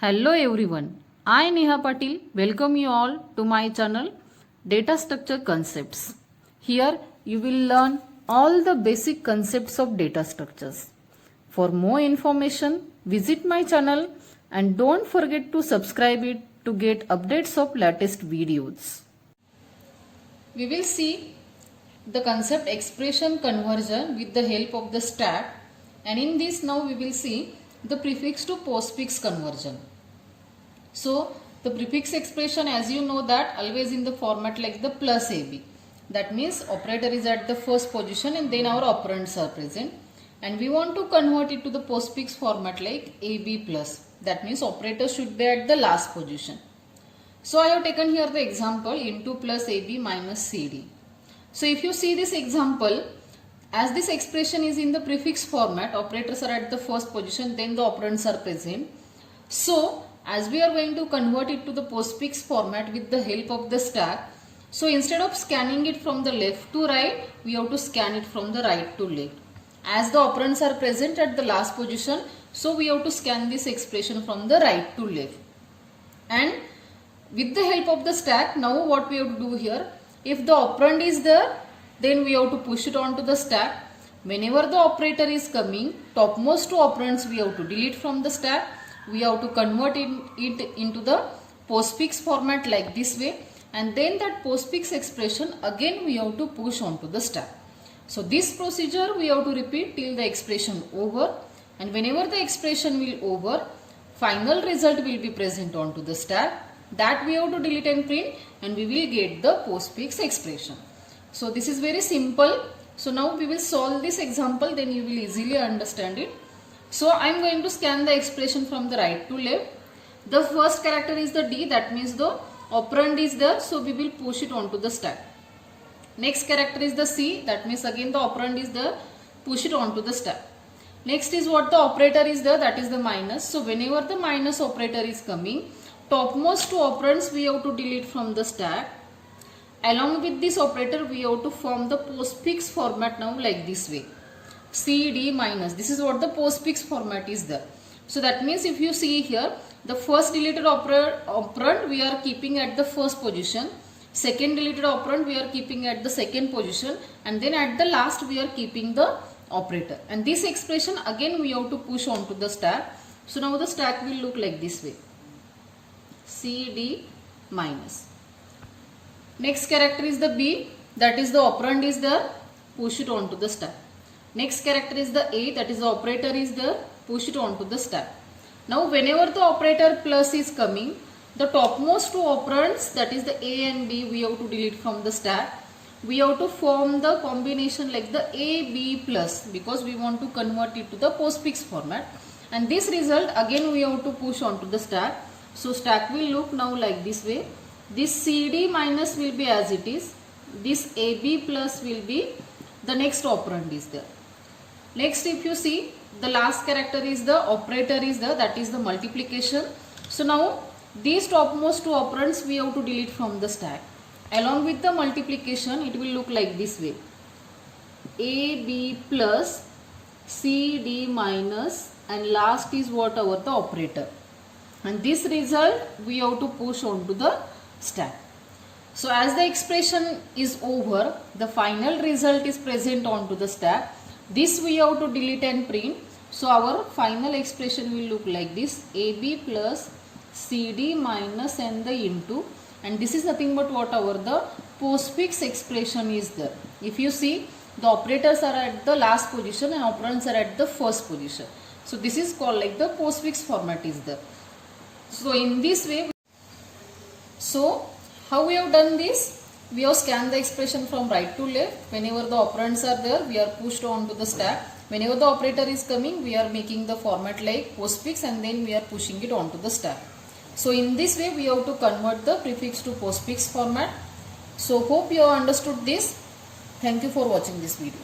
Hello everyone, I Neha Patil welcome you all to my channel Data Structure Concepts. Here you will learn all the basic concepts of data structures. For more information, visit my channel and don't forget to subscribe it to get updates of latest videos. We will see the concept expression conversion with the help of the stack, and in this now we will see the prefix to postfix conversion. So the prefix expression, as you know, that always in the format like the plus AB. That means operator is at the first position and then our operands are present. And we want to convert it to the postfix format like AB plus. That means operator should be at the last position. So I have taken here the example into plus AB minus CD. So if you see this example, as this expression is in the prefix format, operators are at the first position, then the operands are present. So as we are going to convert it to the postfix format with the help of the stack, so instead of scanning it from the left to right, we have to scan it from the right to left. As the operands are present at the last position, so we have to scan this expression from the right to left. And with the help of the stack, now what we have to do here, if the operand is there, then we have to push it onto the stack. Whenever the operator is coming, topmost two operands we have to delete from the stack. We have to convert it into the postfix format like this way, and then that postfix expression again we have to push onto the stack. So this procedure we have to repeat till the expression over, and whenever the expression will over, final result will be present onto the stack. That we have to delete and print, and we will get the postfix expression. So this is very simple. So now we will solve this example, then you will easily understand it. So I am going to scan the expression from the right to left. The first character is the D, that means the operand is there, so we will push it onto the stack. Next character is the C, that means again the operand is there, push it onto the stack. Next is what the operator is there, that is the minus. So whenever the minus operator is coming, topmost two operands we have to delete from the stack. Along with this operator we have to form the postfix format now like this way. CD minus, this is what the postfix format is there. So that means if you see here, the first deleted operand we are keeping at the first position, second deleted operand we are keeping at the second position, and then at the last we are keeping the operator. And this expression again we have to push onto the stack. So now the stack will look like this way, CD minus. Next character is the B, that is the operand is there, push it onto the stack. Next character is the A, that is the operator is there, push it onto the stack. Now whenever the operator plus is coming, the topmost two operands, that is the A and B, we have to delete from the stack. We have to form the combination like the A, B plus, because we want to convert it to the postfix format. And this result again we have to push onto the stack. So stack will look now like this way. This CD minus will be as it is. This AB plus will be the next operand is there. Next, if you see, the last character is the operator is there, that is the multiplication. So now these topmost two operands we have to delete from the stack. Along with the multiplication, it will look like this way. AB plus CD minus, and last is whatever the operator. And this result we have to push onto the stack. So as the expression is over, the final result is present onto the stack. This we have to delete and print. So our final expression will look like this, AB plus CD minus and the into, and this is nothing but whatever the postfix expression is there. If you see, the operators are at the last position and operands are at the first position. So this is called like the postfix format is there. So in this way, so how we have done this? We have scanned the expression from right to left. Whenever the operands are there, we are pushed onto the stack. Whenever the operator is coming, we are making the format like postfix, and then we are pushing it onto the stack. So in this way, we have to convert the prefix to postfix format. So hope you have understood this. Thank you for watching this video.